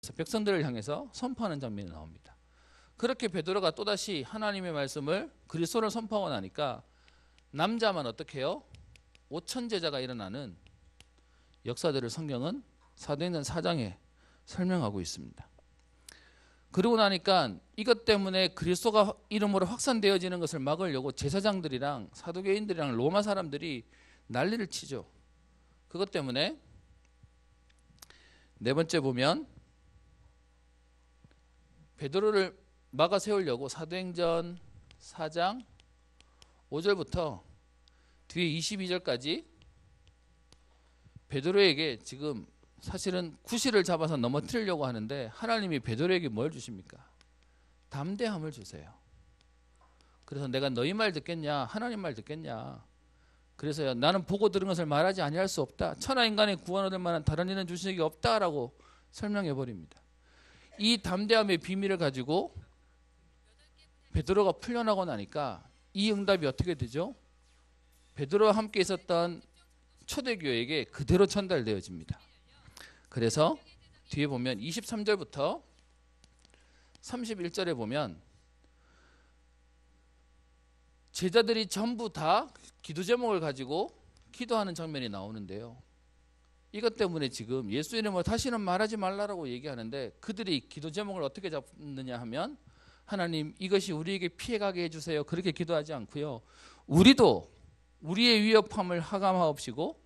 향해서 백성들을 향해서 선포하는 장면이 나옵니다. 그렇게 베드로가 또다시 하나님의 말씀을 그리스도를 선포하고 나니까 남자만 어떻게 해요? 5천 제자가 일어나는 역사들을 성경은 사도행전 4장에 설명하고 있습니다. 그러고 나니까 이것 때문에 그리스도가 이름으로 확산되어지는 것을 막으려고 제사장들이랑 사두개인들이랑 로마 사람들이 난리를 치죠. 그것 때문에 네 번째 보면 베드로를 막아 세우려고 사도행전 4장 5절부터 뒤에 22절까지 베드로에게 지금 사실은 구실을 잡아서 넘어뜨리려고 하는데 하나님이 베드로에게 뭘 주십니까? 담대함을 주세요. 그래서 내가 너희 말 듣겠냐? 하나님 말 듣겠냐? 그래서 나는 보고 들은 것을 말하지 아니할 수 없다. 천하 인간의 구원 얻을 만한 다른 일은 주신 적이 없다라고 설명해 버립니다. 이 담대함의 비밀을 가지고 베드로가 풀려나고 나니까 이 응답이 어떻게 되죠? 베드로와 함께 있었던 초대교회에게 그대로 전달되어집니다. 그래서 뒤에 보면 23절부터 31절에 보면 제자들이 전부 다 기도 제목을 가지고 기도하는 장면이 나오는데요. 이것 때문에 지금 예수 이름으로 다시는 말하지 말라라고 얘기하는데 그들이 기도 제목을 어떻게 잡느냐 하면 하나님 이것이 우리에게 피해가게 해주세요. 그렇게 기도하지 않고요. 우리도 우리의 위협함을 하감하옵시고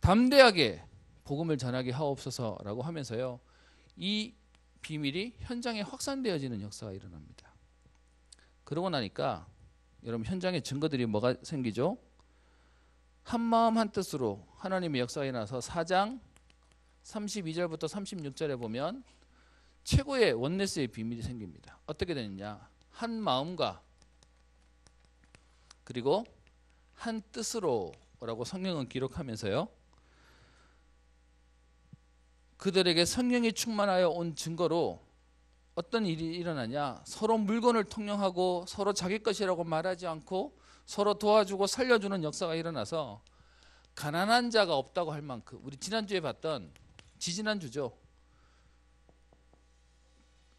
담대하게 복음을 전하게 하옵소서라고 하면서요. 이 비밀이 현장에 확산되어지는 역사가 일어납니다. 그러고 나니까 여러분 현장에 증거들이 뭐가 생기죠? 한 마음 한 뜻으로 하나님의 역사가 일어나서 4장 32절부터 36절에 보면 최고의 원네스의 비밀이 생깁니다. 어떻게 되느냐? 한 마음과 그리고 한 뜻으로라고 성경은 기록하면서요. 그들에게 성령이 충만하여 온 증거로 어떤 일이 일어나냐? 서로 물건을 통용하고 서로 자기 것이라고 말하지 않고 서로 도와주고 살려주는 역사가 일어나서 가난한 자가 없다고 할 만큼 우리 지난주에 봤던 지지난주죠.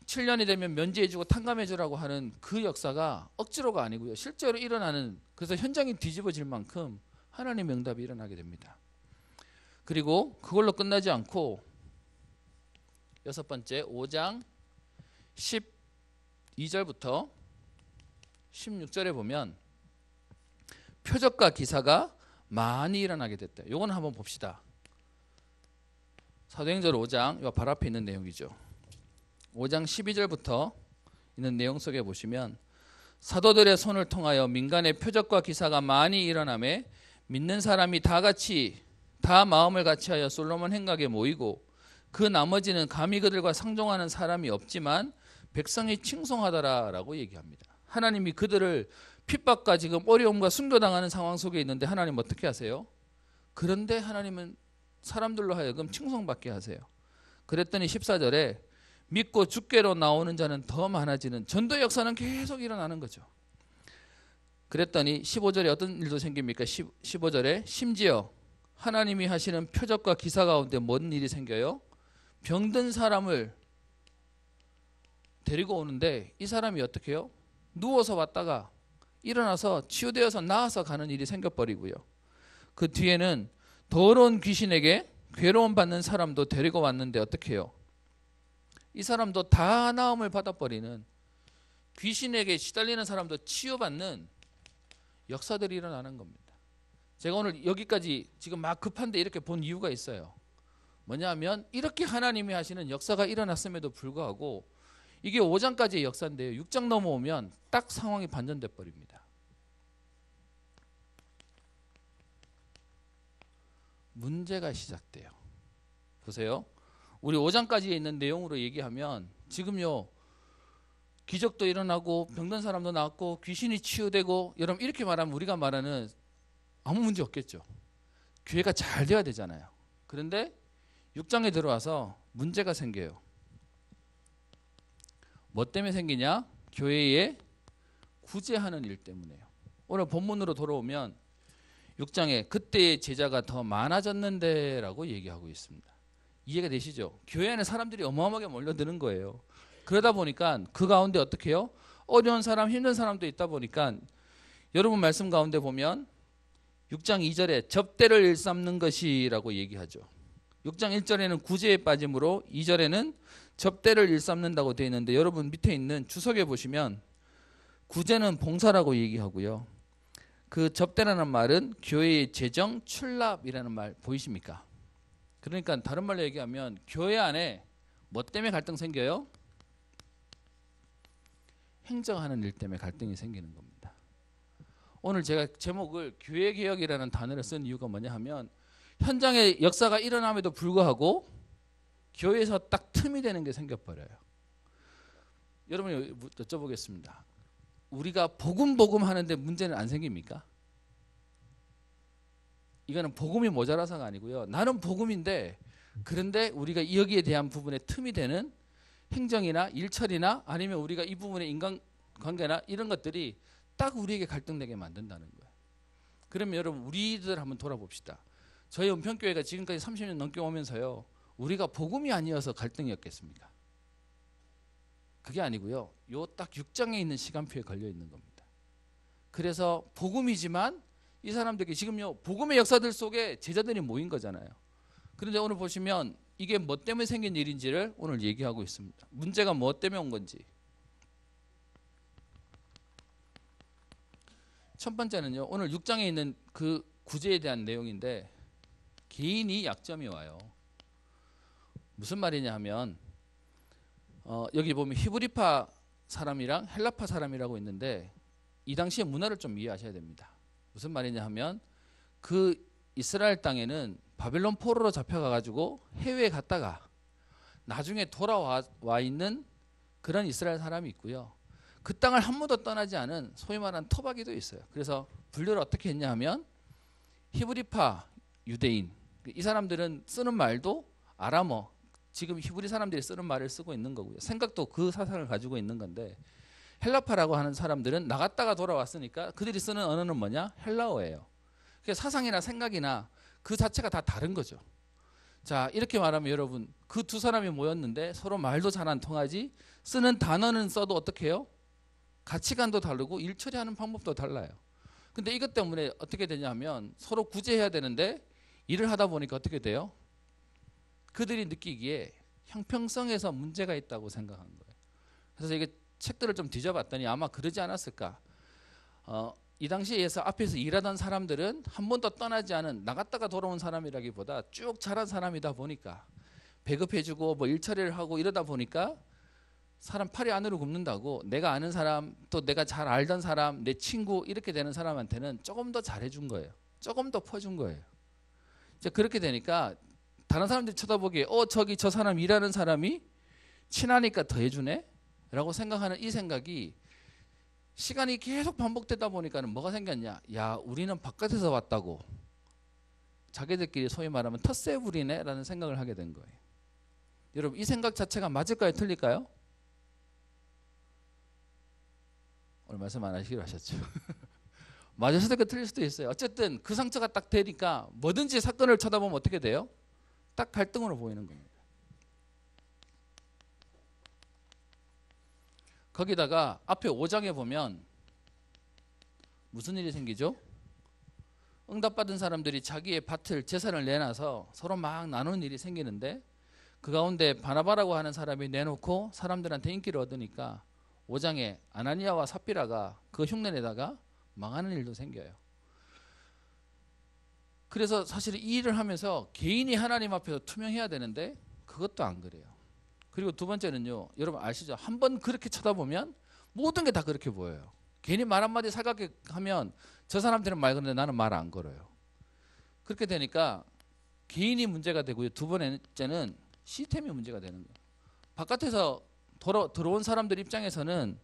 7년이 되면 면제해주고 탕감해주라고 하는 그 역사가 억지로가 아니고요. 실제로 일어나는 그래서 현장이 뒤집어질 만큼 하나님의 응답이 일어나게 됩니다. 그리고 그걸로 끝나지 않고 여섯 번째 5장 12절부터 16절에 보면 표적과 기사가 많이 일어나게 됐다. 요거는 한번 봅시다. 사도행전 5장 요 바로 앞에 있는 내용이죠. 5장 12절부터 있는 내용 속에 보시면 사도들의 손을 통하여 민간의 표적과 기사가 많이 일어나매 믿는 사람이 다 마음을 같이하여 솔로몬 행각에 모이고 그 나머지는 감히 그들과 상종하는 사람이 없지만 백성이 칭송하더라라고 얘기합니다. 하나님이 그들을 핍박과 지금 어려움과 순교당하는 상황 속에 있는데 하나님 어떻게 하세요? 그런데 하나님은 사람들로 하여금 칭송받게 하세요. 그랬더니 14절에 믿고 주께로 나오는 자는 더 많아지는 전도 역사는 계속 일어나는 거죠. 그랬더니 15절에 어떤 일도 생깁니까? 15절에 심지어 하나님이 하시는 표적과 기사 가운데 뭔 일이 생겨요? 병든 사람을 데리고 오는데 이 사람이 어떻게 해요? 누워서 왔다가 일어나서 치유되어서 나아서 가는 일이 생겨버리고요. 그 뒤에는 더러운 귀신에게 괴로움 받는 사람도 데리고 왔는데 어떻게 해요? 이 사람도 다 나음을 받아버리는 귀신에게 시달리는 사람도 치유받는 역사들이 일어나는 겁니다. 제가 오늘 여기까지 지금 막 급한데 이렇게 본 이유가 있어요. 뭐냐면 이렇게 하나님이 하시는 역사가 일어났음에도 불구하고 이게 5장까지의 역사인데요. 6장 넘어오면 딱 상황이 반전돼 버립니다. 문제가 시작돼요. 보세요. 우리 5장까지에 있는 내용으로 얘기하면 지금요. 기적도 일어나고 병든 사람도 낫고 귀신이 치유되고 여러분 이렇게 말하면 우리가 말하는 아무 문제 없겠죠. 교회가 잘 돼야 되잖아요. 그런데 6장에 들어와서 문제가 생겨요. 뭐 때문에 생기냐? 교회에 구제하는 일 때문에요. 오늘 본문으로 돌아오면 6장에 그때의 제자가 더 많아졌는데 라고 얘기하고 있습니다. 이해가 되시죠? 교회 안에 사람들이 어마어마하게 몰려드는 거예요. 그러다 보니까 그 가운데 어떻게 해요? 어려운 사람, 힘든 사람도 있다 보니까 여러분 말씀 가운데 보면 6장 2절에 접대를 일삼는 것이라고 얘기하죠. 6장 1절에는 구제에 빠짐으로 2절에는 접대를 일삼는다고 되어 있는데 여러분 밑에 있는 주석에 보시면 구제는 봉사라고 얘기하고요. 그 접대라는 말은 교회의 재정 출납이라는 말 보이십니까? 그러니까 다른 말로 얘기하면 교회 안에 뭐 때문에 갈등 생겨요? 행정하는 일 때문에 갈등이 생기는 겁니다. 오늘 제가 제목을 교회개혁이라는 단어를 쓴 이유가 뭐냐 하면 현장에 역사가 일어남에도 불구하고 교회에서 딱 틈이 되는 게 생겨버려요. 여러분이 여쭤보겠습니다. 우리가 복음 하는데 문제는 안 생깁니까? 이거는 복음이 모자라서가 아니고요. 나는 복음인데 그런데 우리가 여기에 대한 부분에 틈이 되는 행정이나 일처리나 아니면 우리가 이 부분의 인간관계나 이런 것들이 딱 우리에게 갈등되게 만든다는 거예요. 그러면 여러분 우리들 한번 돌아봅시다. 저희 은평교회가 지금까지 30년 넘게 오면서요. 우리가 복음이 아니어서 갈등이었겠습니까? 그게 아니고요. 요 딱 6장에 있는 시간표에 걸려 있는 겁니다. 그래서 복음이지만 이 사람들이 지금요. 복음의 역사들 속에 제자들이 모인 거잖아요. 그런데 오늘 보시면 이게 뭐 때문에 생긴 일인지를 오늘 얘기하고 있습니다. 문제가 뭐 때문에 온 건지. 첫 번째는요. 오늘 6장에 있는 그 구제에 대한 내용인데 개인이 약점이 와요. 무슨 말이냐 하면 여기 보면 히브리파 사람이랑 헬라파 사람이라고 있는데 이 당시의 문화를 좀 이해하셔야 됩니다. 무슨 말이냐 하면 그 이스라엘 땅에는 바벨론 포로로 잡혀가가지고 해외에 갔다가 나중에 돌아와 있는 그런 이스라엘 사람이 있고요. 그 땅을 한 번도 떠나지 않은 소위 말하는 토박이도 있어요. 그래서 분류를 어떻게 했냐 하면 히브리파 유대인, 이 사람들은 쓰는 말도 아람어, 지금 히브리 사람들이 쓰는 말을 쓰고 있는 거고요. 생각도 그 사상을 가지고 있는 건데 헬라파라고 하는 사람들은 나갔다가 돌아왔으니까 그들이 쓰는 언어는 뭐냐? 헬라어예요. 그러니까 사상이나 생각이나 그 자체가 다 다른 거죠. 자, 이렇게 말하면 여러분 그 두 사람이 모였는데 서로 말도 잘 안 통하지 쓰는 단어는 써도 어떻게 해요? 가치관도 다르고 일 처리하는 방법도 달라요. 근데 이것 때문에 어떻게 되냐면 서로 구제해야 되는데 일을 하다 보니까 어떻게 돼요? 그들이 느끼기에 형평성에서 문제가 있다고 생각한 거예요. 그래서 이게 책들을 좀 뒤져봤더니 아마 그러지 않았을까. 이 당시에서 앞에서 일하던 사람들은 한 번도 떠나지 않은 나갔다가 돌아온 사람이라기보다 쭉 자란 사람이다 보니까 배급해주고 뭐 일처리를 하고 이러다 보니까 사람 팔이 안으로 굽는다고 내가 아는 사람 또 내가 잘 알던 사람 내 친구 이렇게 되는 사람한테는 조금 더 잘해준 거예요. 조금 더 퍼준 거예요. 이제 그렇게 되니까 다른 사람들이 쳐다보기에 저기 저 사람 일하는 사람이 친하니까 더 해주네 라고 생각하는 이 생각이 시간이 계속 반복되다 보니까는 뭐가 생겼냐. 야, 우리는 바깥에서 왔다고 자기들끼리 소위 말하면 텃세 부리네 라는 생각을 하게 된 거예요. 여러분 이 생각 자체가 맞을까요? 틀릴까요? 오늘 말씀 안 하시기로 하셨죠. 맞을 수도 있고 틀릴 수도 있어요. 어쨌든 그 상처가 딱 되니까 뭐든지 사건을 쳐다보면 어떻게 돼요? 딱 갈등으로 보이는 겁니다. 거기다가 앞에 5장에 보면 무슨 일이 생기죠? 응답받은 사람들이 자기의 밭을 재산을 내놔서 서로 막 나누는 일이 생기는데 그 가운데 바나바라고 하는 사람이 내놓고 사람들한테 인기를 얻으니까 5장에 아나니아와 삽비라가 그 흉내내다가 망하는 일도 생겨요. 그래서 사실 이 일을 하면서 개인이 하나님 앞에서 투명해야 되는데 그것도 안 그래요. 그리고 두 번째는요. 여러분 아시죠? 한번 그렇게 쳐다보면 모든 게 다 그렇게 보여요. 괜히 말 한마디 살갑게 하면 저 사람들은 말 거는데 나는 말 안 걸어요. 그렇게 되니까 개인이 문제가 되고요. 두 번째는 시스템이 문제가 되는 거예요. 바깥에서 들어온 사람들 입장에서는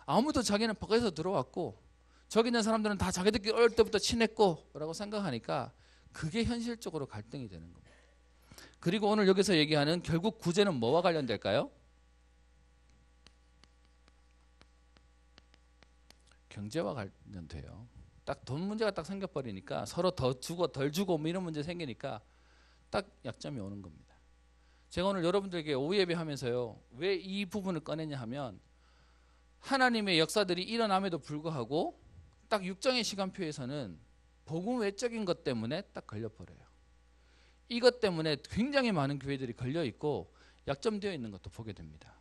아무도 자기는 바깥에서 들어왔고 저기 있는 사람들은 다 자기들끼리 어릴 때부터 친했고 라고 생각하니까 그게 현실적으로 갈등이 되는 겁니다. 그리고 오늘 여기서 얘기하는 결국 구제는 뭐와 관련될까요? 경제와 관련돼요. 딱 돈 문제가 딱 생겨버리니까 서로 더 주고 덜 주고 뭐 이런 문제 생기니까 딱 약점이 오는 겁니다. 제가 오늘 여러분들에게 오후 예배하면서요, 왜 이 부분을 꺼내냐 하면 하나님의 역사들이 일어남에도 불구하고 딱 육정의 시간표에서는 복음 외적인 것 때문에 딱 걸려버려요. 이것 때문에 굉장히 많은 교회들이 걸려있고 약점되어 있는 것도 보게 됩니다.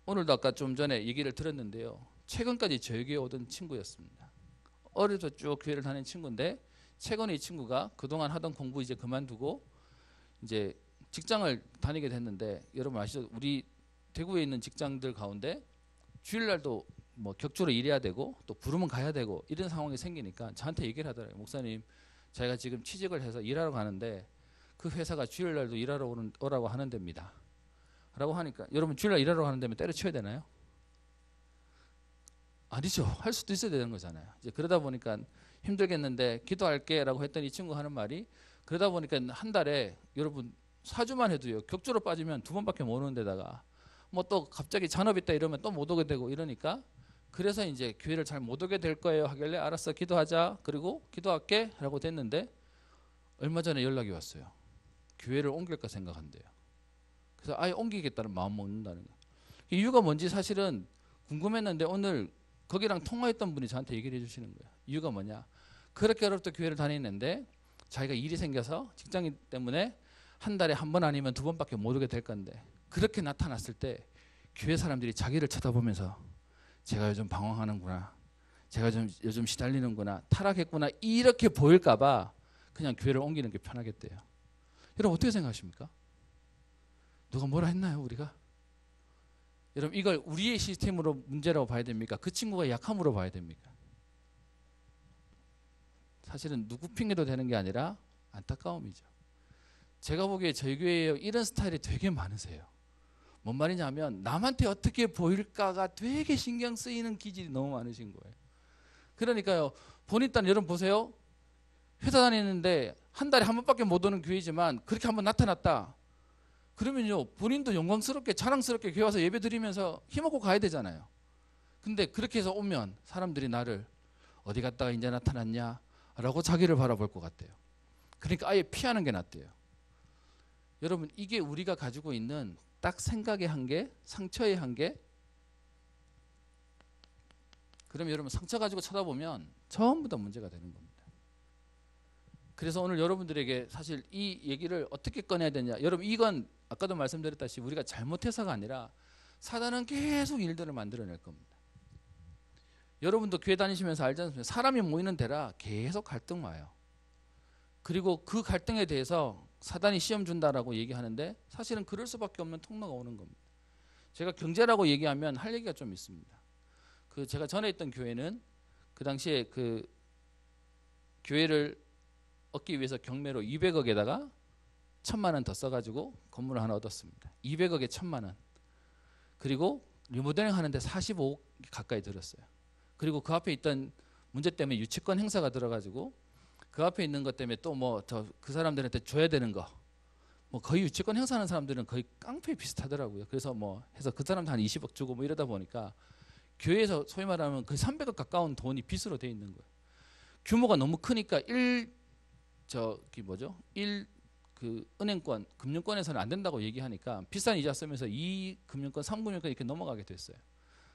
오늘도 아까 좀 전에 얘기를 들었는데요, 최근까지 저희 교회에 오던 친구였습니다. 어려서 쭉 교회를 다니는 친구인데 최근에 이 친구가 그동안 하던 공부 이제 그만두고 이제 직장을 다니게 됐는데, 여러분 아시죠? 우리 대구에 있는 직장들 가운데 주일날도 뭐 격주로 일해야 되고 또 부르면 가야 되고 이런 상황이 생기니까 저한테 얘기를 하더라고요. 목사님, 자기가 지금 취직을 해서 일하러 가는데 그 회사가 주일날도 일하러 오라고 하는 데입니다 라고 하니까, 여러분 주일날 일하러 가는 데면 때려치워야 되나요? 아니죠. 할 수도 있어야 되는 거잖아요. 이제 그러다 보니까 힘들겠는데 기도할게 라고 했더니 이 친구 하는 말이, 그러다 보니까 한 달에 여러분 4주만 해도요, 격주로 빠지면 2번밖에 못 오는 데다가 뭐 또 갑자기 잔업 있다 이러면 또 못 오게 되고 이러니까, 그래서 이제 교회를 잘 못 오게 될 거예요 하길래 알았어, 기도하자. 그리고 기도할게 라고 됐는데 얼마 전에 연락이 왔어요. 교회를 옮길까 생각한대요. 그래서 아예 옮기겠다는 마음 먹는다는 거예요. 이유가 뭔지 사실은 궁금했는데 오늘 거기랑 통화했던 분이 저한테 얘기를 해주시는 거예요. 이유가 뭐냐, 그렇게 어렵게 교회를 다니는데 자기가 일이 생겨서 직장인 때문에 한 달에 한 번 아니면 2번밖에 못 오게 될 건데, 그렇게 나타났을 때 교회 사람들이 자기를 쳐다보면서 제가 요즘 방황하는구나, 제가 좀 요즘 시달리는구나, 타락했구나 이렇게 보일까 봐 그냥 교회를 옮기는 게 편하겠대요. 여러분 어떻게 생각하십니까? 누가 뭐라 했나요 우리가? 여러분 이걸 우리의 시스템으로 문제라고 봐야 됩니까? 그 친구가 약함으로 봐야 됩니까? 사실은 누구 핑계도 되는 게 아니라 안타까움이죠. 제가 보기에 저희 교회에 이런 스타일이 되게 많으세요. 뭔 말이냐면 남한테 어떻게 보일까가 되게 신경 쓰이는 기질이 너무 많으신 거예요. 그러니까요, 본인 딴 여러분 보세요. 회사 다니는데 한 달에 한 번밖에 못 오는 교회지만 그렇게 한번 나타났다 그러면요, 본인도 영광스럽게 자랑스럽게 교회 와서 예배 드리면서 힘없고 가야 되잖아요. 근데 그렇게 해서 오면 사람들이 나를 어디 갔다가 이제 나타났냐 라고 자기를 바라볼 것 같대요. 그러니까 아예 피하는 게 낫대요. 여러분 이게 우리가 가지고 있는 딱 생각의 한계, 상처의 한계. 그러면 여러분 상처 가지고 쳐다보면 전부 다 문제가 되는 겁니다. 그래서 오늘 여러분들에게 사실 이 얘기를 어떻게 꺼내야 되냐, 여러분 이건 아까도 말씀드렸다시피 우리가 잘못해서가 아니라 사단은 계속 일들을 만들어낼 겁니다. 여러분도 교회 다니시면서 알지 않습니까? 사람이 모이는 데라 계속 갈등 와요. 그리고 그 갈등에 대해서 사단이 시험 준다라고 얘기하는데 사실은 그럴 수밖에 없는 통로가 오는 겁니다. 제가 경제라고 얘기하면 할 얘기가 좀 있습니다. 제가 전에 있던 교회는 그 당시에 그 교회를 얻기 위해서 경매로 200억에다가 1,000만 원 더 써가지고 건물을 하나 얻었습니다. 200억에 1,000만 원. 그리고 리모델링 하는데 45억 가까이 들었어요. 그리고 그 앞에 있던 문제 때문에 유치권 행사가 들어가지고 그 앞에 있는 것 때문에 또 뭐 그 사람들한테 줘야 되는 거, 뭐 거의 유치권 행사하는 사람들은 거의 깡패 비슷하더라고요. 그래서 뭐 해서 그 사람들 한 20억 주고 뭐 이러다 보니까 교회에서 소위 말하면 거의 300억 가까운 돈이 빚으로 돼 있는 거예요. 규모가 너무 크니까 그 은행권, 금융권에서는 안 된다고 얘기하니까 비싼 이자 쓰면서 2금융권, 3금융권 이렇게 넘어가게 됐어요.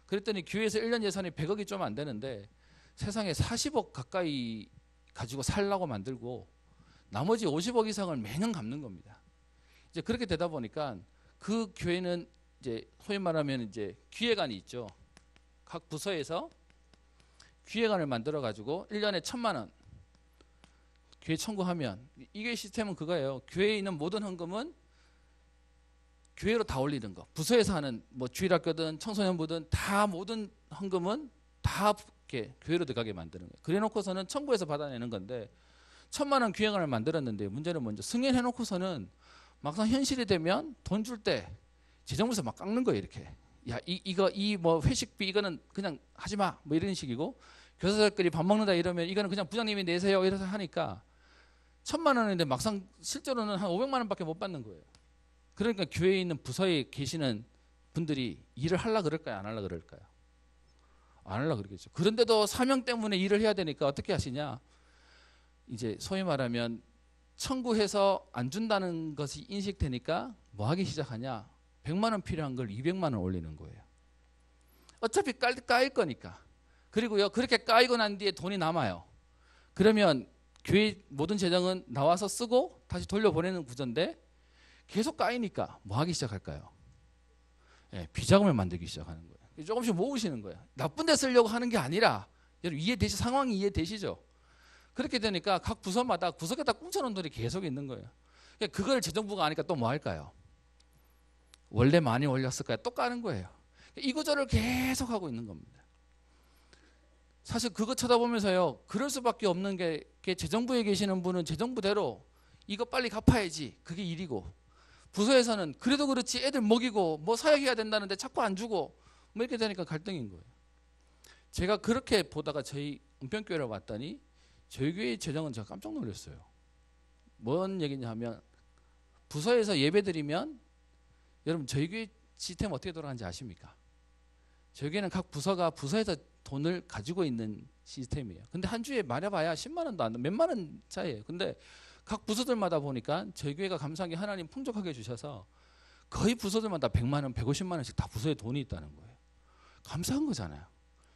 그랬더니 교회에서 1년 예산이 100억이 좀 안 되는데 세상에 40억 가까이 가지고 살라고 만들고 나머지 50억 이상을 매년 갚는 겁니다. 이제 그렇게 되다 보니까 그 교회는 이제 소위 말하면 이제 기획안이 있죠. 각 부서에서 기획안을 만들어 가지고 1년에 1,000만 원 교회 청구하면, 이게 시스템은 그거예요. 교회에 있는 모든 헌금은 교회로 다 올리는 거. 부서에서 하는 뭐 주일학교든 청소년부든 다 모든 헌금은 다 이렇게 교회로 들어가게 만드는 거예요. 그래놓고서는 청구해서 받아내는 건데 1,000만 원 기획안을 만들었는데 문제는 먼저 승인해놓고서는 막상 현실이 되면 돈 줄 때 재정부에서 막 깎는 거예요. 이렇게 야 이 뭐 회식비 이거는 그냥 하지 마 뭐 이런 식이고, 교사들끼리 밥 먹는다 이러면 이거는 그냥 부장님이 내세요 이래서 하니까 1,000만 원인데 막상 실제로는 한 500만 원밖에 못 받는 거예요. 그러니까 교회에 있는 부서에 계시는 분들이 일을 하려 그럴까요? 안 하려 그럴까요? 안 하려 그러겠죠. 그런데도 사명 때문에 일을 해야 되니까 어떻게 하시냐? 이제 소위 말하면 청구해서 안 준다는 것이 인식되니까 뭐 하기 시작하냐? 100만 원 필요한 걸 200만 원 올리는 거예요. 어차피 까일 거니까. 그리고요, 그렇게 까이고 난 뒤에 돈이 남아요. 그러면 교회 모든 재정은 나와서 쓰고 다시 돌려보내는 구조인데 계속 까이니까 뭐 하기 시작할까요? 예, 비자금을 만들기 시작하는 거예요. 조금씩 모으시는 거예요. 나쁜 데 쓰려고 하는 게 아니라, 여러분 상황이 이해되시죠? 그렇게 되니까 각 부서마다 구석에다 꽁쳐놓은 돈이 계속 있는 거예요. 그걸 재정부가 아니까 또 뭐 할까요? 원래 많이 올렸을까요? 또 까는 거예요. 이 구조를 계속 하고 있는 겁니다. 사실 그거 쳐다보면서요, 그럴 수밖에 없는 게 재정부에 계시는 분은 재정부대로 이거 빨리 갚아야지, 그게 일이고, 부서에서는 그래도 그렇지 애들 먹이고 뭐 사역해야 된다는데 자꾸 안 주고 뭐 이렇게 되니까 갈등인 거예요. 제가 그렇게 보다가 저희 은평교회를 왔더니 저희 교회 재정은 제가 깜짝 놀랐어요. 뭔 얘기냐 하면, 부서에서 예배드리면, 여러분 저희 교회 시스템 어떻게 돌아가는지 아십니까? 저희 교회는 각 부서가 부서에서 돈을 가지고 있는 시스템이에요. 근데 한 주에 말해봐야 10만 원도 안 돼, 몇만 원 차이예요. 근데 각 부서들마다 보니까 저희 교회가 감사하게 하나님 풍족하게 주셔서 거의 부서들마다 100만 원, 150만 원씩 다 부서에 돈이 있다는 거예요. 감사한 거잖아요.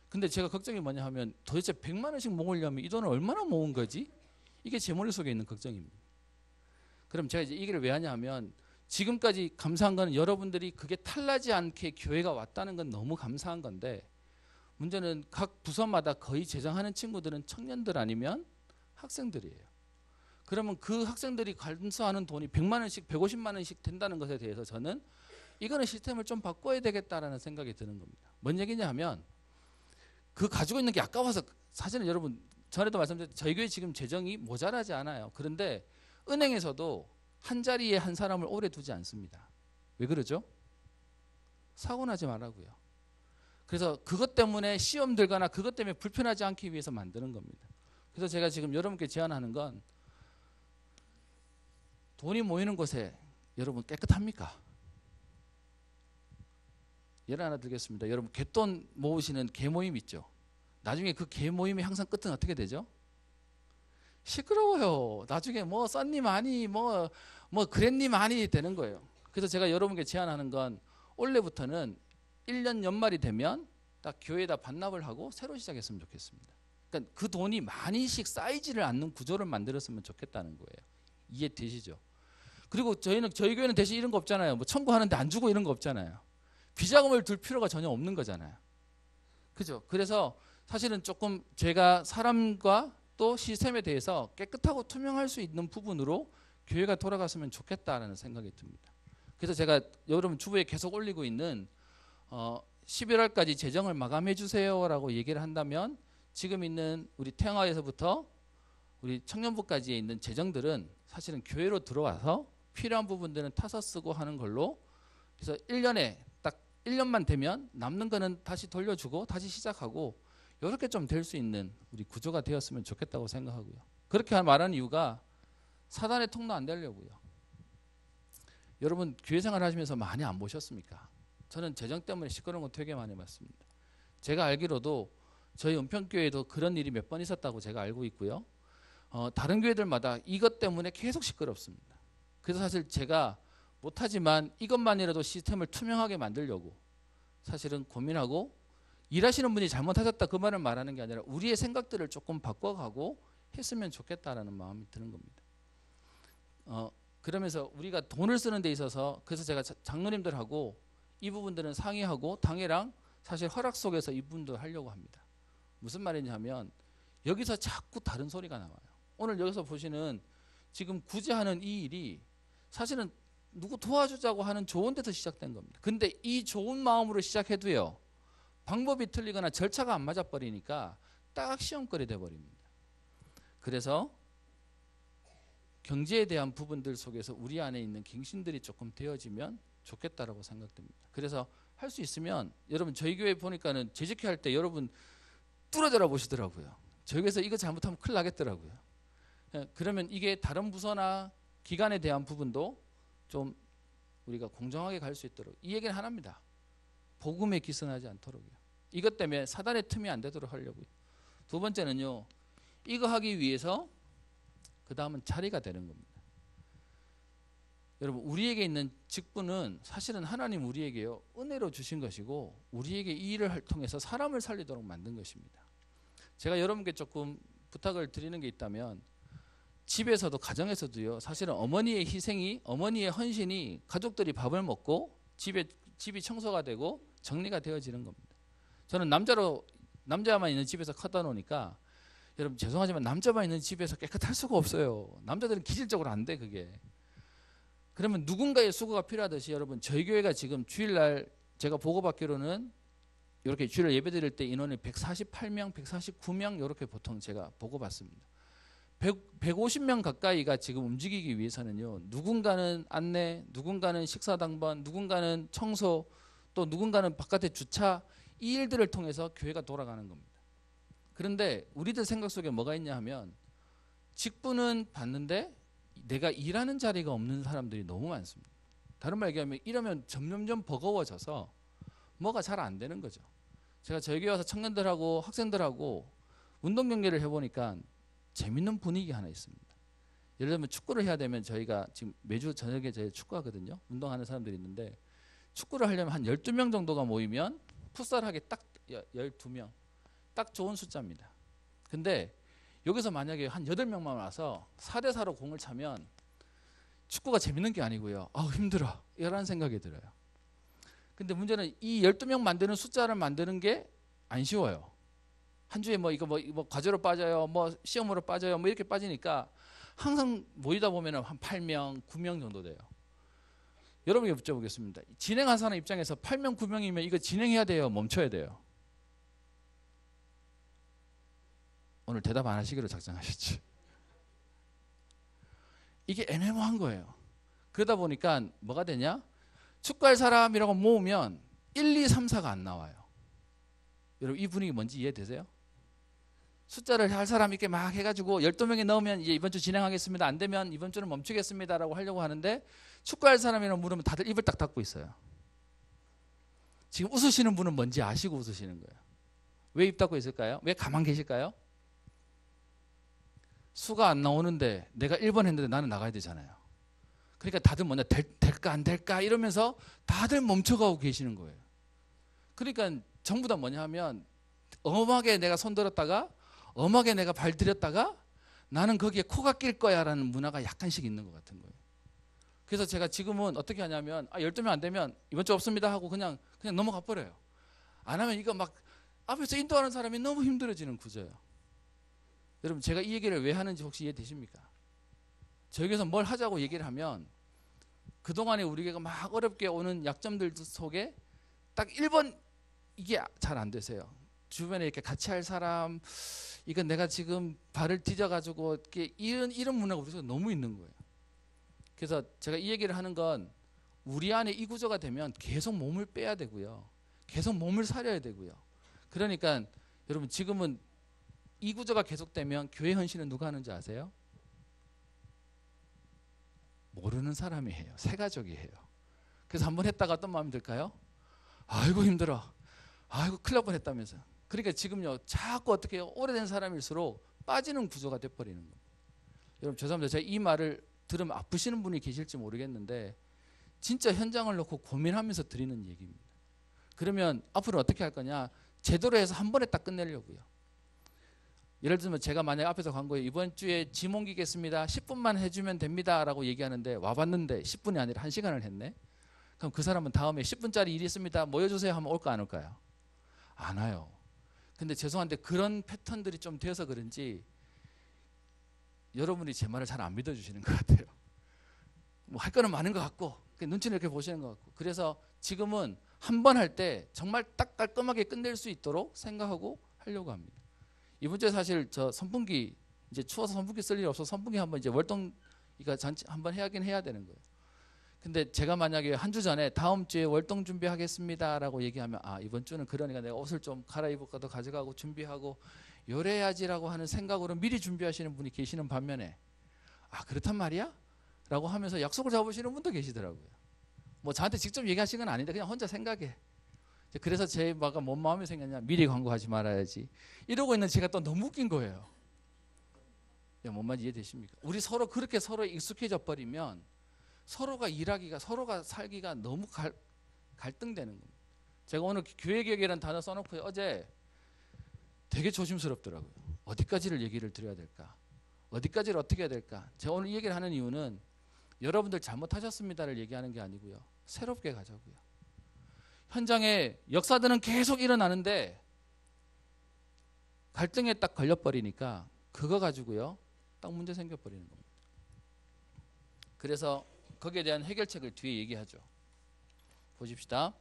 근데 제가 걱정이 뭐냐 하면, 도대체 100만 원씩 모으려면 이 돈을 얼마나 모은 거지? 이게 제 머릿속에 있는 걱정입니다. 그럼 제가 이제 이 얘기를 왜 하냐 하면, 지금까지 감사한 건 여러분들이 그게 탈나지 않게 교회가 왔다는 건 너무 감사한 건데, 문제는 각 부서마다 거의 재정하는 친구들은 청년들 아니면 학생들이에요. 그러면 그 학생들이 감수하는 돈이 100만 원씩 150만 원씩 된다는 것에 대해서 저는 이거는 시스템을 좀 바꿔야 되겠다라는 생각이 드는 겁니다. 뭔 얘기냐 하면, 그 가지고 있는 게 아까워서, 사실은 여러분 전에도 말씀드렸듯이 저희 교회 지금 재정이 모자라지 않아요. 그런데 은행에서도 한 자리에 한 사람을 오래 두지 않습니다. 왜 그러죠? 사고 나지 말라고요. 그래서 그것 때문에 시험 들거나 그것 때문에 불편하지 않기 위해서 만드는 겁니다. 그래서 제가 지금 여러분께 제안하는 건, 돈이 모이는 곳에 여러분 깨끗합니까? 예를 하나 들겠습니다. 여러분 갯돈 모으시는 개모임 있죠? 나중에 그 개모임의 항상 끝은 어떻게 되죠? 시끄러워요. 나중에 뭐 썬님 아니 뭐 그랜님 아니 되는 거예요. 그래서 제가 여러분께 제안하는 건, 올해부터는 1년 연말이 되면 딱 교회에다 반납을 하고 새로 시작했으면 좋겠습니다. 그러니까 그 돈이 많이씩 쌓이지를 않는 구조를 만들었으면 좋겠다는 거예요. 이해되시죠? 그리고 저희 교회는 대신 이런 거 없잖아요. 뭐 청구하는데 안 주고 이런 거 없잖아요. 비자금을 둘 필요가 전혀 없는 거잖아요. 그죠? 그래서 사실은 조금 제가 사람과 또 시스템에 대해서 깨끗하고 투명할 수 있는 부분으로 교회가 돌아갔으면 좋겠다라는 생각이 듭니다. 그래서 제가 여러분 주부에 계속 올리고 있는 11월까지 재정을 마감해 주세요라고 얘기를 한다면, 지금 있는 우리 태영아에서부터 우리 청년부까지에 있는 재정들은 사실은 교회로 들어와서 필요한 부분들은 타서 쓰고 하는 걸로, 그래서 1년에 딱 1년만 되면 남는 거는 다시 돌려주고 다시 시작하고, 이렇게 좀 될 수 있는 우리 구조가 되었으면 좋겠다고 생각하고요. 그렇게 말하는 이유가 사단의 통로 안 되려고요. 여러분 교회 생활 하시면서 많이 안 보셨습니까? 저는 재정 때문에 시끄러운 거 되게 많이 봤습니다. 제가 알기로도 저희 은평교회도 그런 일이 몇 번 있었다고 제가 알고 있고요. 다른 교회들마다 이것 때문에 계속 시끄럽습니다. 그래서 사실 제가 못하지만 이것만이라도 시스템을 투명하게 만들려고 사실은 고민하고, 일하시는 분이 잘못하셨다 그 말을 말하는 게 아니라 우리의 생각들을 조금 바꿔가고 했으면 좋겠다라는 마음이 드는 겁니다. 그러면서 우리가 돈을 쓰는 데 있어서, 그래서 제가 장로님들하고 이 부분들은 상의하고 당회랑 사실 허락 속에서 이 부분도 하려고 합니다. 무슨 말이냐 하면, 여기서 자꾸 다른 소리가 나와요. 오늘 여기서 보시는 지금 구제하는 이 일이 사실은 누구 도와주자고 하는 좋은 데서 시작된 겁니다. 근데 이 좋은 마음으로 시작해도요, 방법이 틀리거나 절차가 안 맞아버리니까 딱 시험거리 돼버립니다. 그래서 경제에 대한 부분들 속에서 우리 안에 있는 갱신들이 조금 되어지면 좋겠다라고 생각됩니다. 그래서 할 수 있으면, 여러분 저희 교회 보니까는 재직회 할 때 여러분 뚫어져라 보시더라고요. 저희 교회에서 이거 잘못하면 큰일 나겠더라고요. 그러면 이게 다른 부서나 기관에 대한 부분도 좀 우리가 공정하게 갈 수 있도록, 이 얘기는 하나입니다. 복음에 기선하지 않도록요. 이것 때문에 사단의 틈이 안 되도록 하려고요. 두 번째는요, 이거 하기 위해서 그 다음은 자리가 되는 겁니다. 여러분 우리에게 있는 직분은 사실은 하나님 우리에게요 은혜로 주신 것이고 우리에게 이 일을 통해서 사람을 살리도록 만든 것입니다. 제가 여러분께 조금 부탁을 드리는 게 있다면 집에서도 가정에서도요 사실은 어머니의 희생이 어머니의 헌신이 가족들이 밥을 먹고 집이 청소가 되고 정리가 되어지는 겁니다. 저는 남자만 있는 집에서 커다 놓으니까 여러분 죄송하지만 남자만 있는 집에서 깨끗할 수가 없어요. 남자들은 기질적으로 안 돼 그게. 그러면 누군가의 수고가 필요하듯이 여러분 저희 교회가 지금 주일날 제가 보고받기로는 이렇게 주일날 예배드릴 때 인원이 148명, 149명 이렇게 보통 제가 보고받습니다. 150명 가까이가 지금 움직이기 위해서는요. 누군가는 안내, 누군가는 식사 당번, 누군가는 청소, 또 누군가는 바깥에 주차 이 일들을 통해서 교회가 돌아가는 겁니다. 그런데 우리들 생각 속에 뭐가 있냐 하면 직분은 받는데 내가 일하는 자리가 없는 사람들이 너무 많습니다. 다른 말 얘기하면 이러면 점점점 버거워져서 뭐가 잘 안 되는 거죠. 제가 저희 교회 와서 청년들하고 학생들하고 운동 경기를 해보니까 재밌는 분위기 하나 있습니다. 예를 들면 축구를 해야 되면 저희가 지금 매주 저녁에 저희 축구하거든요. 운동하는 사람들이 있는데 축구를 하려면 한 12명 정도가 모이면 풋살하기 딱 12명 딱 좋은 숫자입니다. 근데 여기서 만약에 한 8명만 와서 4대4로 공을 차면 축구가 재밌는 게 아니고요. 힘들어. 이런 생각이 들어요. 근데 문제는 이 12명 만드는 숫자를 만드는 게 안 쉬워요. 한 주에 뭐 과제로 빠져요. 뭐 시험으로 빠져요. 뭐 이렇게 빠지니까 항상 모이다 보면 한 8명, 9명 정도 돼요. 여러분에게 여쭤보겠습니다. 진행한 사람 입장에서 8명, 9명이면 이거 진행해야 돼요? 멈춰야 돼요? 오늘 대답 안 하시기로 작정하셨지. 이게 애매모호한 거예요. 그러다 보니까 뭐가 되냐? 축구할 사람이라고 모으면 1, 2, 3, 4가 안 나와요. 여러분 이 분위기 뭔지 이해되세요? 숫자를 할 사람 이렇게 막 해가지고 12명이 넣으면 이제 이번 주 진행하겠습니다. 안 되면 이번 주는 멈추겠습니다라고 하려고 하는데 축구할 사람이라고 물으면 다들 입을 딱 닫고 있어요. 지금 웃으시는 분은 뭔지 아시고 웃으시는 거예요. 왜 입 닫고 있을까요? 왜 가만 계실까요? 수가 안 나오는데 내가 1번 했는데 나는 나가야 되잖아요. 그러니까 다들 뭐냐 될까 안 될까 이러면서 다들 멈춰가고 계시는 거예요. 그러니까 전부 다 뭐냐 하면 엄하게 내가 손 들었다가 엄하게 내가 발 들였다가 나는 거기에 코가 낄 거야 라는 문화가 약간씩 있는 것 같은 거예요. 그래서 제가 지금은 어떻게 하냐면 12명 안 되면 이번 주 없습니다 하고 그냥 넘어가 버려요. 안 하면 이거 막 앞에서 인도하는 사람이 너무 힘들어지는 구조예요. 여러분 제가 이 얘기를 왜 하는지 혹시 이해되십니까? 저에게서 뭘 하자고 얘기를 하면 그동안에 우리가 막 어렵게 오는 약점들 속에 딱 1번 이게 잘 안 되세요. 주변에 이렇게 같이 할 사람 이건 내가 지금 발을 뒤져가지고 이런 문화가 우리 속에 너무 있는 거예요. 그래서 제가 이 얘기를 하는 건 우리 안에 이 구조가 되면 계속 몸을 빼야 되고요. 계속 몸을 사려야 되고요. 그러니까 여러분 지금은 이 구조가 계속되면 교회 헌신은 누가 하는지 아세요? 모르는 사람이 해요. 새 가족이 해요. 그래서 한번 했다가 어떤 마음이 들까요? 아이고 힘들어. 아이고 큰일 날 뻔했다면서. 그러니까 지금요 자꾸 어떻게 해요? 오래된 사람일수록 빠지는 구조가 돼버리는 겁니다. 여러분 죄송합니다. 제가 이 말을 들으면 아프시는 분이 계실지 모르겠는데 진짜 현장을 놓고 고민하면서 드리는 얘기입니다. 그러면 앞으로 어떻게 할 거냐? 제대로 해서 한 번에 딱 끝내려고요. 예를 들면 제가 만약 앞에서 광고에 이번 주에 짐 옮기겠습니다. 10분만 해주면 됩니다 라고 얘기하는데 와봤는데 10분이 아니라 1시간을 했네. 그럼 그 사람은 다음에 10분짜리 일이 있습니다. 모여주세요 하면 올까 안 올까요? 안 와요. 근데 죄송한데 그런 패턴들이 좀 되어서 그런지 여러분이 제 말을 잘 안 믿어주시는 것 같아요. 뭐 할 거는 많은 것 같고 눈치를 이렇게 보시는 것 같고 그래서 지금은 한 번 할 때 정말 딱 깔끔하게 끝낼 수 있도록 생각하고 하려고 합니다. 이번 주에 사실 저 선풍기 이제 추워서 선풍기 쓸 일이 없어서 선풍기 한번 이제 월동 이거 잔치 한번 해야긴 해야 되는 거예요. 근데 제가 만약에 한 주 전에 다음 주에 월동 준비하겠습니다라고 얘기하면 이번 주는 그러니까 내가 옷을 좀 갈아입을 것도 가져가고 준비하고 요래야지라고 하는 생각으로 미리 준비하시는 분이 계시는 반면에 그렇단 말이야? 라고 하면서 약속을 잡으시는 분도 계시더라고요. 뭐 저한테 직접 얘기하신 건 아닌데 그냥 혼자 생각해. 그래서 제 뭔 마음이 생겼냐 미리 광고하지 말아야지 이러고 있는 제가 또 너무 웃긴 거예요. 뭔 말인지 이해되십니까? 우리 서로 그렇게 서로 익숙해져 버리면 서로가 일하기가, 서로가 살기가 너무 갈등되는 겁니다. 제가 오늘 교회개혁이라는 단어 써놓고 어제 되게 조심스럽더라고요. 어디까지를 얘기를 드려야 될까? 어디까지를 어떻게 해야 될까? 제가 오늘 이 얘기를 하는 이유는 여러분들 잘못하셨습니다를 얘기하는 게 아니고요. 새롭게 가자고요. 현장에 역사들은 계속 일어나는데 갈등에 딱 걸려버리니까 그거 가지고요. 딱 문제 생겨버리는 겁니다. 그래서 거기에 대한 해결책을 뒤에 얘기하죠. 보십시다.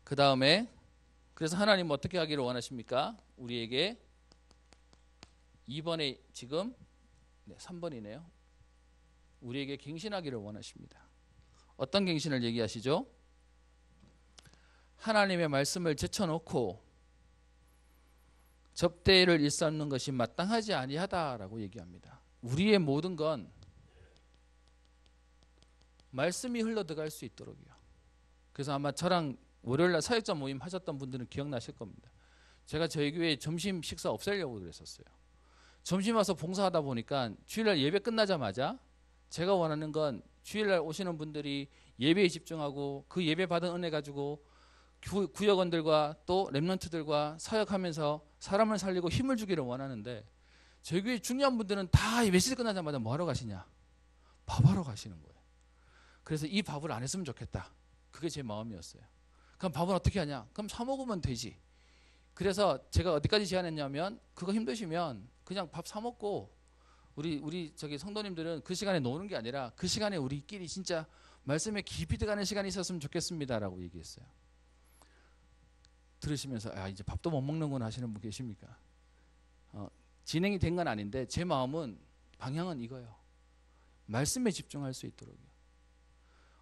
그 다음에 그래서 하나님 어떻게 하기를 원하십니까? 우리에게 2번에 지금 3번이네요. 우리에게 갱신하기를 원하십니다. 어떤 갱신을 얘기하시죠? 하나님의 말씀을 제쳐놓고 접대를 일삼는 것이 마땅하지 아니하다라고 얘기합니다. 우리의 모든 건 말씀이 흘러들어갈 수 있도록이요. 그래서 아마 저랑 월요일날 사역자 모임 하셨던 분들은 기억나실 겁니다. 제가 저희 교회 점심 식사 없애려고 그랬었어요. 점심 와서 봉사하다 보니까 주일날 예배 끝나자마자 제가 원하는 건 주일날 오시는 분들이 예배에 집중하고 그 예배 받은 은혜 가지고 구역원들과 또 렘넌트들과 사역하면서 사람을 살리고 힘을 주기를 원하는데 저희 교회 중요한 분들은 다 메시지 끝나자마자 뭐 하러 가시냐? 밥하러 가시는 거예요. 그래서 이 밥을 안 했으면 좋겠다. 그게 제 마음이었어요. 그럼 밥은 어떻게 하냐? 그럼 사 먹으면 되지. 그래서 제가 어디까지 제안했냐면 그거 힘드시면 그냥 밥 사 먹고 우리 저기 성도님들은 그 시간에 노는 게 아니라 그 시간에 우리끼리 진짜 말씀에 깊이 들어가는 시간이 있었으면 좋겠습니다라고 얘기했어요. 들으시면서 이제 밥도 못 먹는구나 하시는 분 계십니까? 진행이 된 건 아닌데 제 마음은 방향은 이거예요. 말씀에 집중할 수 있도록요.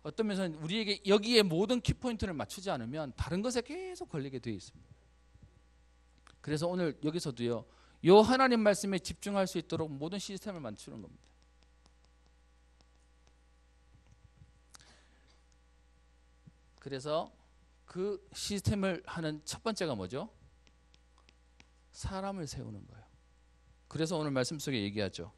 어떤 면에서는 우리에게 여기에 모든 키포인트를 맞추지 않으면 다른 것에 계속 걸리게 되어 있습니다. 그래서 오늘 여기서도요. 요 하나님 말씀에 집중할 수 있도록 모든 시스템을 맞추는 겁니다. 그래서 그 시스템을 하는 첫 번째가 뭐죠? 사람을 세우는 거예요. 그래서 오늘 말씀 속에 얘기하죠.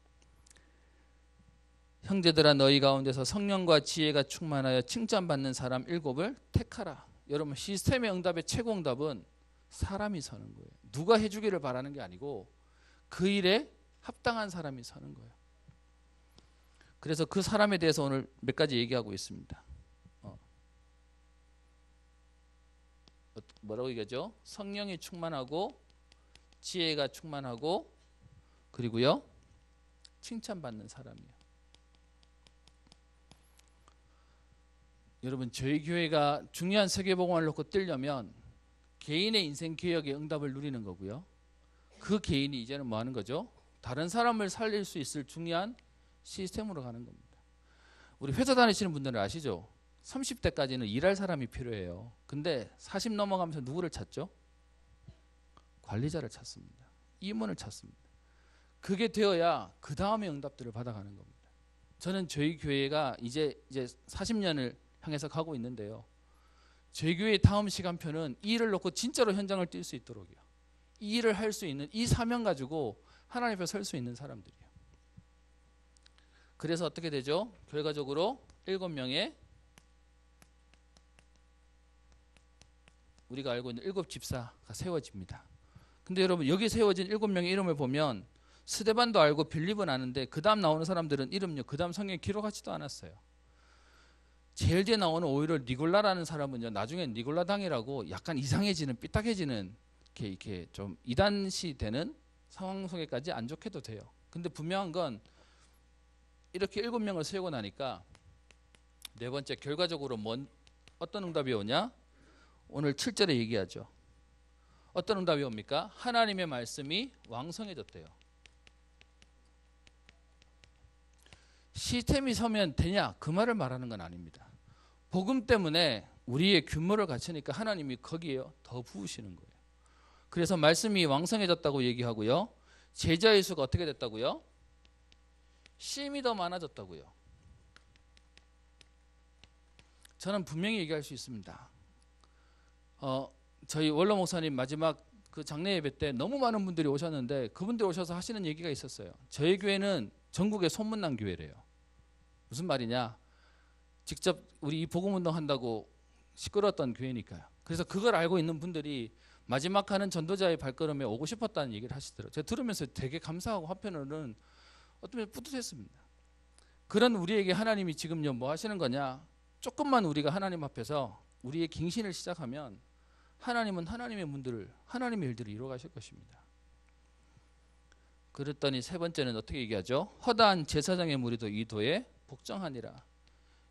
형제들아 너희 가운데서 성령과 지혜가 충만하여 칭찬받는 사람 7을 택하라. 여러분 시스템의 응답의 최고 응답은 사람이 서는 거예요. 누가 해주기를 바라는 게 아니고 그 일에 합당한 사람이 서는 거예요. 그래서 그 사람에 대해서 오늘 몇 가지 얘기하고 있습니다. 뭐라고 얘기하죠? 성령이 충만하고 지혜가 충만하고 그리고요 칭찬받는 사람이에요. 여러분 저희 교회가 중요한 세계복음을 놓고 뛰려면 개인의 인생 개혁의 응답을 누리는 거고요. 그 개인이 이제는 뭐 하는 거죠? 다른 사람을 살릴 수 있을 중요한 시스템으로 가는 겁니다. 우리 회사 다니시는 분들은 아시죠? 30대까지는 일할 사람이 필요해요. 근데 40 넘어가면서 누구를 찾죠? 관리자를 찾습니다. 임원을 찾습니다. 그게 되어야 그 다음에 응답들을 받아가는 겁니다. 저는 저희 교회가 이제 40년을 향해서 가고 있는데요. 저희 교회의 다음 시간표는 이 일을 놓고 진짜로 현장을 뛸 수 있도록이요. 이 일을 할 수 있는 이 사명 가지고 하나님 앞에 설 수 있는 사람들이요. 그래서 어떻게 되죠? 결과적으로 7명의 우리가 알고 있는 7 집사가 세워집니다. 근데 여러분 여기 세워진 7명의 이름을 보면 스데반도 알고 빌립은 아는데 그 다음 나오는 사람들은 이름요. 그 다음 성경에 기록하지도 않았어요. 제일 뒤에 나오는 오히려 니골라라는 사람은요. 나중에 니골라당이라고 약간 이상해지는 삐딱해지는 이렇게 좀 이단시 되는 상황 속에까지 안 좋게도 돼요. 근데 분명한 건 이렇게 7명을 세우고 나니까 네 번째 결과적으로 어떤 응답이 오냐? 오늘 7절에 얘기하죠. 어떤 응답이 옵니까? 하나님의 말씀이 왕성해졌대요. 시스템이 서면 되냐? 그 말을 말하는 건 아닙니다. 복음 때문에 우리의 규모를 갖추니까 하나님이 거기에 더 부으시는 거예요. 그래서 말씀이 왕성해졌다고 얘기하고요. 제자의 수가 어떻게 됐다고요? 쉼이 더 많아졌다고요. 저는 분명히 얘기할 수 있습니다. 저희 원로 목사님 마지막 그 장례 예배 때 너무 많은 분들이 오셨는데 그분들 오셔서 하시는 얘기가 있었어요. 저희 교회는 전국에 소문난 교회래요. 무슨 말이냐? 직접 우리 이 복음운동 한다고 시끄러웠던 교회니까요. 그래서 그걸 알고 있는 분들이 마지막 하는 전도자의 발걸음에 오고 싶었다는 얘기를 하시더라고요. 제가 들으면서 되게 감사하고 한편으로는 어떤 면에서 뿌듯했습니다. 그런 우리에게 하나님이 지금요 뭐 하시는 거냐? 조금만 우리가 하나님 앞에서 우리의 갱신을 시작하면 하나님은 하나님의 문들을, 하나님의 일들을 이루어 가실 것입니다. 그랬더니 세 번째는 어떻게 얘기하죠? 허다한 제사장의 무리도 이 도에 복종하니라.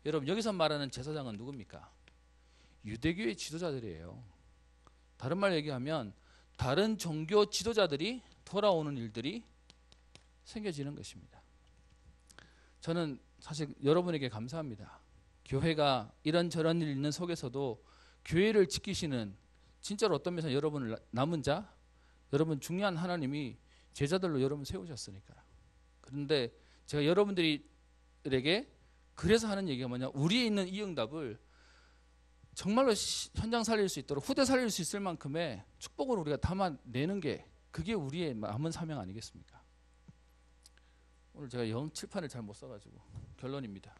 여러분 여기서 말하는 제사장은 누굽니까? 유대교의 지도자들이에요. 다른 말 얘기하면 다른 종교 지도자들이 돌아오는 일들이 생겨지는 것입니다. 저는 사실 여러분에게 감사합니다. 교회가 이런저런 일 있는 속에서도 교회를 지키시는, 진짜로 어떤 면에서 여러분을 남은 자, 여러분 중요한 하나님이 제자들로 여러분 세우셨으니까요. 그런데 제가 여러분들에게 그래서 하는 얘기가 뭐냐, 우리에 있는 이 응답을 정말로 현장 살릴 수 있도록, 후대 살릴 수 있을 만큼의 축복을 우리가 담아내는 게, 그게 우리의 남은 사명 아니겠습니까? 오늘 제가 영 칠판을 잘 못 써가지고 결론입니다.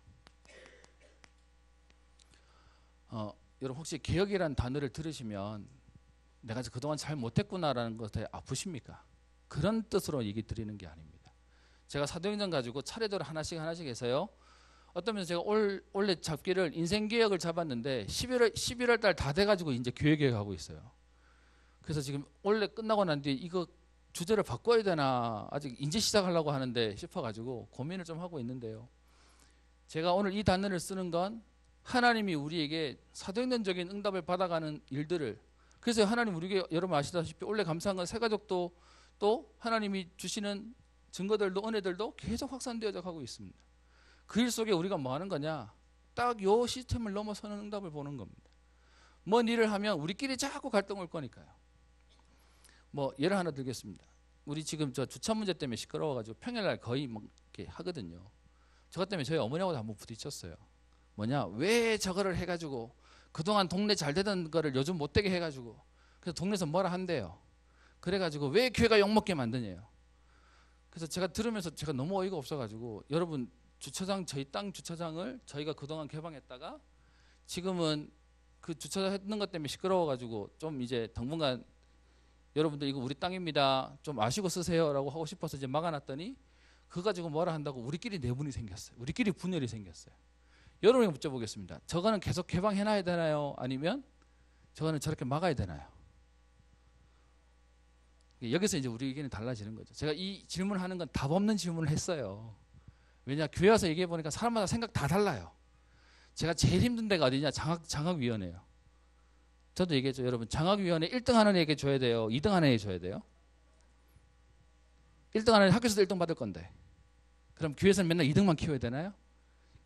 여러분 혹시 개혁이라는 단어를 들으시면 내가 그동안 잘 못했구나라는 것에 아프십니까? 그런 뜻으로 얘기 드리는 게 아닙니다. 제가 사도행전 가지고 차례대로 하나씩 해서요, 어떤 면에서 제가 원래 잡기를 인생개혁을 잡았는데 11월 달 다 돼가지고 이제 교회개혁하고 있어요. 그래서 지금 원래 끝나고 난 뒤에 이거 주제를 바꿔야 되나 아직 이제 시작하려고 하는데 싶어가지고 고민을 좀 하고 있는데요. 제가 오늘 이 단어를 쓰는 건 하나님이 우리에게 사도행전적인 응답을 받아가는 일들을, 그래서 하나님 우리에게 여러분 아시다시피 원래 감사한 건 새가족도 또 하나님이 주시는 증거들도 은혜들도 계속 확산되어져 가고 있습니다. 그 일 속에 우리가 뭐 하는 거냐, 딱 요 시스템을 넘어서는 응답을 보는 겁니다. 뭔 일을 하면 우리끼리 자꾸 갈등 올 거니까요. 뭐 예를 하나 들겠습니다. 우리 지금 저 주차 문제 때문에 시끄러워가지고 평일날 거의 뭐 이렇게 하거든요. 저것 때문에 저희 어머니하고도 한번 부딪혔어요. 뭐냐, 왜 저거를 해가지고 그동안 동네 잘 되던 거를 요즘 못 되게 해가지고, 그래서 동네에서 뭐라 한대요. 그래가지고 왜 교회가 욕먹게 만드냐요. 그래서 제가 들으면서 제가 너무 어이가 없어가지고, 여러분 주차장, 저희 땅 주차장을 저희가 그동안 개방했다가 지금은 그 주차장 했는 것 때문에 시끄러워가지고 좀 이제 당분간 여러분들 이거 우리 땅입니다, 좀 아시고 쓰세요 라고 하고 싶어서 이제 막아놨더니 그거 가지고 뭐라 한다고 우리끼리 내분이 생겼어요. 우리끼리 분열이 생겼어요. 여러분에게 묻어보겠습니다. 저거는 계속 개방해놔야 되나요? 아니면 저거는 저렇게 막아야 되나요? 여기서 이제 우리 의견이 달라지는 거죠. 제가 이 질문하는 건 답 없는 질문을 했어요. 왜냐, 교회 와서 얘기해 보니까 사람마다 생각 다 달라요. 제가 제일 힘든 데가 어디냐, 장학위원회예요. 저도 얘기했죠. 여러분 장학위원회 1등 하는 애에게 줘야 돼요, 2등 하는 애에게 줘야 돼요? 1등 하는 애 학교에서도 1등 받을 건데 그럼 교회에서는 맨날 2등만 키워야 되나요?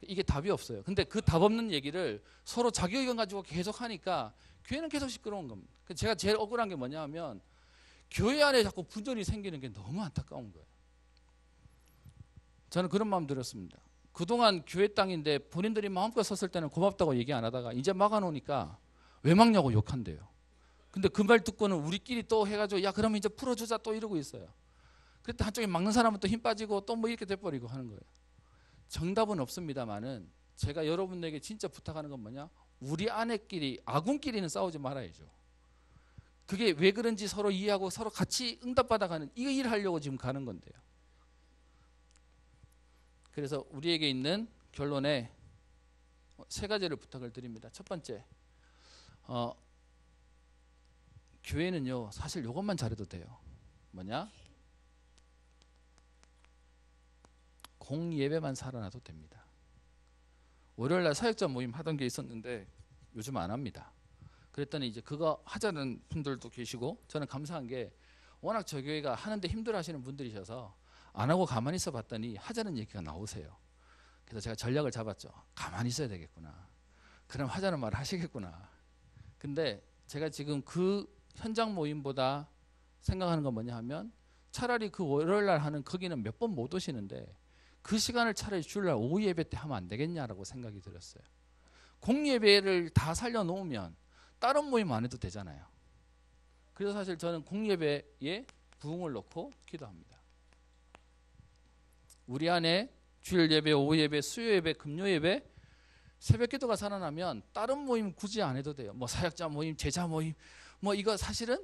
이게 답이 없어요. 근데 그 답 없는 얘기를 서로 자기 의견 가지고 계속 하니까 교회는 계속 시끄러운 겁니다. 제가 제일 억울한 게 뭐냐 하면 교회 안에 자꾸 분열이 생기는 게 너무 안타까운 거예요. 저는 그런 마음 들었습니다. 그동안 교회 땅인데 본인들이 마음껏 섰을 때는 고맙다고 얘기 안 하다가 이제 막아놓으니까 왜 막냐고 욕한대요. 근데 그 말 듣고는 우리끼리 또 해가지고 야 그러면 이제 풀어주자 또 이러고 있어요. 그때 한쪽에 막는 사람은 또 힘 빠지고 또 뭐 이렇게 돼버리고 하는 거예요. 정답은 없습니다만은 제가 여러분에게 진짜 부탁하는 건 뭐냐, 우리 아내끼리 아군끼리는 싸우지 말아야죠. 그게 왜 그런지 서로 이해하고 서로 같이 응답받아가는 이 일 하려고 지금 가는 건데요. 그래서 우리에게 있는 결론에 세 가지를 부탁을 드립니다. 첫 번째, 교회는요 사실 이것만 잘해도 돼요. 뭐냐, 공예배만 살아나도 됩니다. 월요일날 사역자 모임 하던 게 있었는데 요즘 안 합니다. 그랬더니 이제 그거 하자는 분들도 계시고, 저는 감사한 게 워낙 저 교회가 하는데 힘들어 하시는 분들이셔서 안 하고 가만히 있어 봤더니 하자는 얘기가 나오세요. 그래서 제가 전략을 잡았죠. 가만히 있어야 되겠구나. 그럼 하자는 말을 하시겠구나. 근데 제가 지금 그 현장 모임보다 생각하는 건 뭐냐 하면, 차라리 그 월요일날 하는 거기는 몇 번 못 오시는데 그 시간을 차라리 주일날 오후 예배 때 하면 안 되겠냐라고 생각이 들었어요. 공예배를 다 살려놓으면 다른 모임 안 해도 되잖아요. 그래서 사실 저는 공예배에 부흥을 놓고 기도합니다. 우리 안에 주일 예배, 오후 예배, 수요 예배, 금요 예배 새벽 기도가 살아나면 다른 모임 굳이 안 해도 돼요. 뭐 사역자 모임, 제자 모임, 뭐 이거 사실은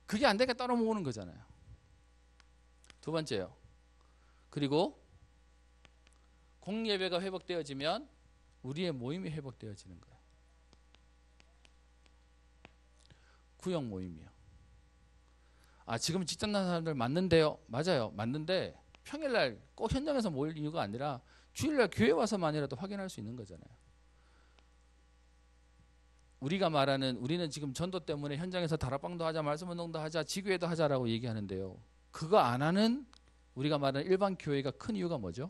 그게 안 되니까 따로 모으는 거잖아요. 두 번째요. 그리고 공예배가 회복되어지면 우리의 모임이 회복되어지는 거예요. 구역 모임이요. 아, 지금 직장 나는 사람들 맞는데요. 맞아요. 맞는데 평일날 꼭 현장에서 모일 이유가 아니라 주일날 교회 와서만이라도 확인할 수 있는 거잖아요. 우리가 말하는, 우리는 지금 전도 때문에 현장에서 다락방도 하자, 말씀운동도 하자, 지교회도 하자라고 얘기하는데요. 그거 안 하는 우리가 말하는 일반 교회가 큰 이유가 뭐죠?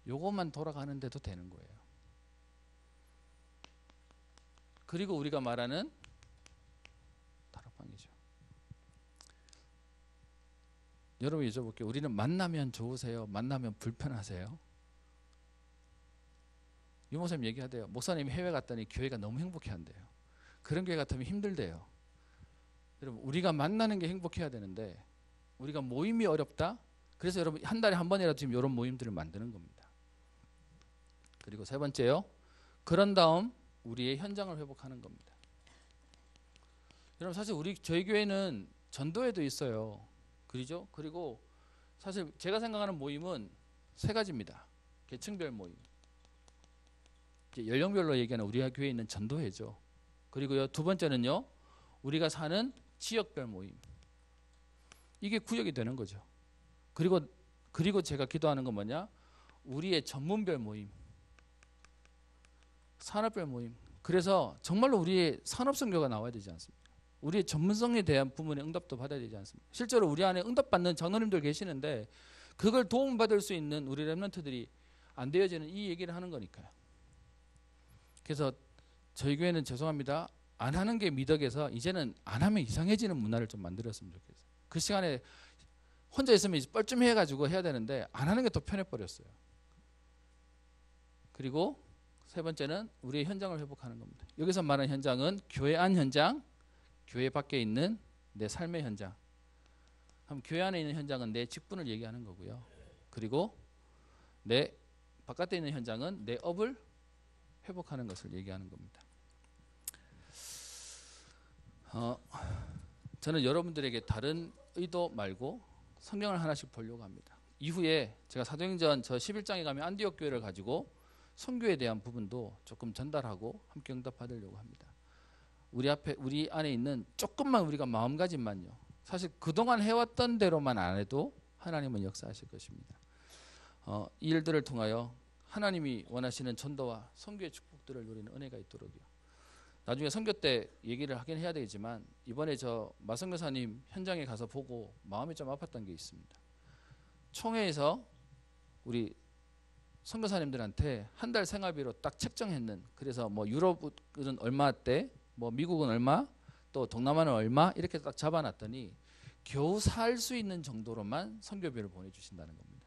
요것만 돌아가는데도 되는 거예요. 그리고 우리가 말하는 다락방이죠. 여러분 여쭤볼게요. 우리는 만나면 좋으세요? 만나면 불편하세요? 유목사님 얘기하대요. 목사님이 해외 갔더니 교회가 너무 행복해한대요. 그런 교회 같으면 힘들대요. 여러분 우리가 만나는 게 행복해야 되는데 우리가 모임이 어렵다? 그래서 여러분 한 달에 한 번이라도 지금 이런 모임들을 만드는 겁니다. 그리고 세 번째요. 그런 다음 우리의 현장을 회복하는 겁니다. 여러분 사실 저희 교회는 전도회도 있어요. 그죠? 그리고 사실 제가 생각하는 모임은 세 가지입니다. 계층별 모임. 연령별로 얘기하는 우리 교회에 있는 전도회죠. 그리고요, 두 번째는요, 우리가 사는 지역별 모임. 이게 구역이 되는 거죠. 그리고 제가 기도하는 건 뭐냐? 우리의 전문별 모임, 산업별 모임. 그래서 정말로 우리의 산업선교가 나와야 되지 않습니까? 우리의 전문성에 대한 부분의 응답도 받아야 되지 않습니까? 실제로 우리 안에 응답받는 장로님들 계시는데 그걸 도움받을 수 있는 우리 렘넌트들이 안 되어지는 이 얘기를 하는 거니까요. 그래서 저희 교회는 죄송합니다. 안 하는 게 미덕에서 이제는 안 하면 이상해지는 문화를 좀 만들었으면 좋겠어요. 그 시간에 혼자 있으면 뻘쭘 해가지고 해야 되는데 안 하는 게 더 편해버렸어요. 그리고 세 번째는 우리의 현장을 회복하는 겁니다. 여기서 말하는 현장은 교회 안 현장, 교회 밖에 있는 내 삶의 현장. 그럼 교회 안에 있는 현장은 내 직분을 얘기하는 거고요. 그리고 내 바깥에 있는 현장은 내 업을 회복하는 것을 얘기하는 겁니다. 저는 여러분들에게 다른 의도 말고 성경을 하나씩 보려고 합니다. 이후에 제가 사도행전 저 11장에 가면 안디옥 교회를 가지고 선교에 대한 부분도 조금 전달하고 함께 응답받으려고 합니다. 우리 안에 있는 조금만 우리가 마음가짐만요. 사실 그동안 해왔던 대로만 안 해도 하나님은 역사하실 것입니다. 이 일들을 통하여 하나님이 원하시는 전도와 선교의 축복들을 누리는 은혜가 있도록요. 나중에 선교 때 얘기를 하긴 해야 되겠지만 이번에 저 마선교사님 현장에 가서 보고 마음이 좀 아팠던 게 있습니다. 총회에서 우리 선교사님들한테 한 달 생활비로 딱 책정했는, 그래서 뭐 유럽은 얼마대, 뭐 미국은 얼마, 또 동남아는 얼마 이렇게 딱 잡아놨더니 겨우 살 수 있는 정도로만 선교비를 보내주신다는 겁니다.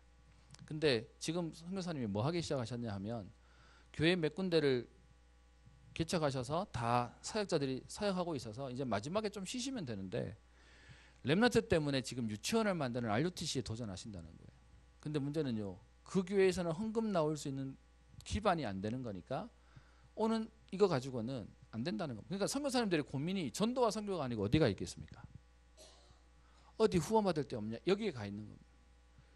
근데 지금 선교사님이 뭐 하기 시작하셨냐 하면 교회 몇 군데를 개척하셔서 다 사역자들이 사역하고 있어서 이제 마지막에 좀 쉬시면 되는데 렘넌트 때문에 지금 유치원을 만드는 RUTC에 도전하신다는 거예요. 근데 문제는요, 그 교회에서는 헌금 나올 수 있는 기반이 안 되는 거니까 오는 이거 가지고는 안 된다는 겁니다. 그러니까 선교사님들의 고민이 전도와 선교가 아니고 어디가 있겠습니까? 어디 후원받을 데 없냐? 여기에 가 있는 겁니다.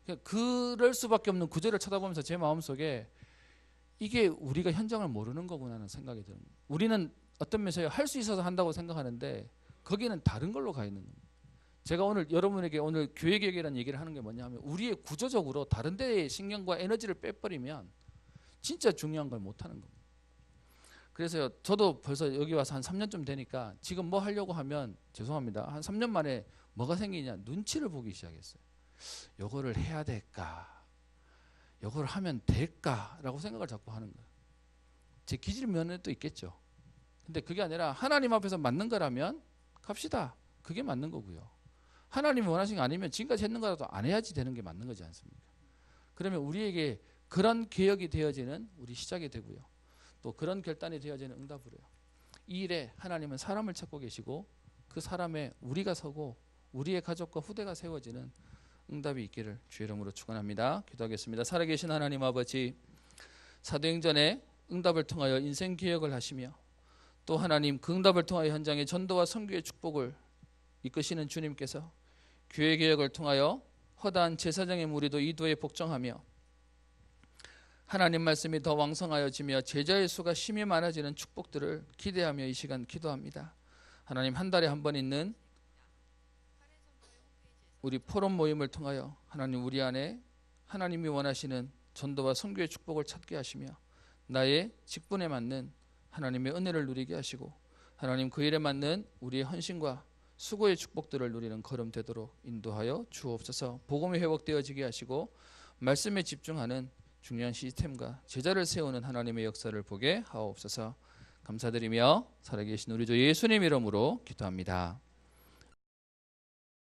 그러니까 그럴 수밖에 없는 구절을 쳐다보면서 제 마음속에 이게 우리가 현장을 모르는 거구나 하는 생각이 드는 거예요. 우리는 어떤 면에서 할 수 있어서 한다고 생각하는데 거기는 다른 걸로 가 있는 겁니다. 제가 오늘 여러분에게 오늘 교회개혁이라는 얘기를 하는 게 뭐냐 하면 우리의 구조적으로 다른 데에 신경과 에너지를 빼버리면 진짜 중요한 걸 못하는 겁니다. 그래서 저도 벌써 여기 와서 한 3년쯤 되니까 지금 뭐 하려고 하면 죄송합니다. 한 3년 만에 뭐가 생기냐, 눈치를 보기 시작했어요. 요거를 해야 될까, 요거를 하면 될까라고 생각을 자꾸 하는 거예요. 제 기질 면에도 있겠죠. 근데 그게 아니라 하나님 앞에서 맞는 거라면 갑시다. 그게 맞는 거고요. 하나님이 원하신 거 아니면 지금까지 했는 거라도 안 해야지 되는 게 맞는 거지 않습니까? 그러면 우리에게 그런 개혁이 되어지는 우리 시작이 되고요. 또 그런 결단이 되어지는 응답으로요. 이 일에 하나님은 사람을 찾고 계시고 그 사람에 우리가 서고 우리의 가족과 후대가 세워지는 응답이 있기를 주의 이름으로 축원합니다. 기도하겠습니다. 살아계신 하나님 아버지, 사도행전의 응답을 통하여 인생 개혁을 하시며 또 하나님 그 응답을 통하여 현장의 전도와 선교의 축복을 이끄시는 주님께서 교회 개혁을 통하여 허다한 제사장의 무리도 이도에 복종하며 하나님 말씀이 더 왕성하여지며 제자의 수가 심히 많아지는 축복들을 기대하며 이 시간 기도합니다. 하나님 한 달에 한 번 있는 우리 포럼 모임을 통하여 하나님 우리 안에 하나님이 원하시는 전도와 선교의 축복을 찾게 하시며 나의 직분에 맞는 하나님의 은혜를 누리게 하시고 하나님 그 일에 맞는 우리의 헌신과 수고의 축복들을 누리는 걸음 되도록 인도하여 주옵소서. 복음이 회복되어지게 하시고 말씀에 집중하는 중요한 시스템과 제자를 세우는 하나님의 역사를 보게 하옵소서. 감사드리며 살아계신 우리 주 예수님 이름으로 기도합니다.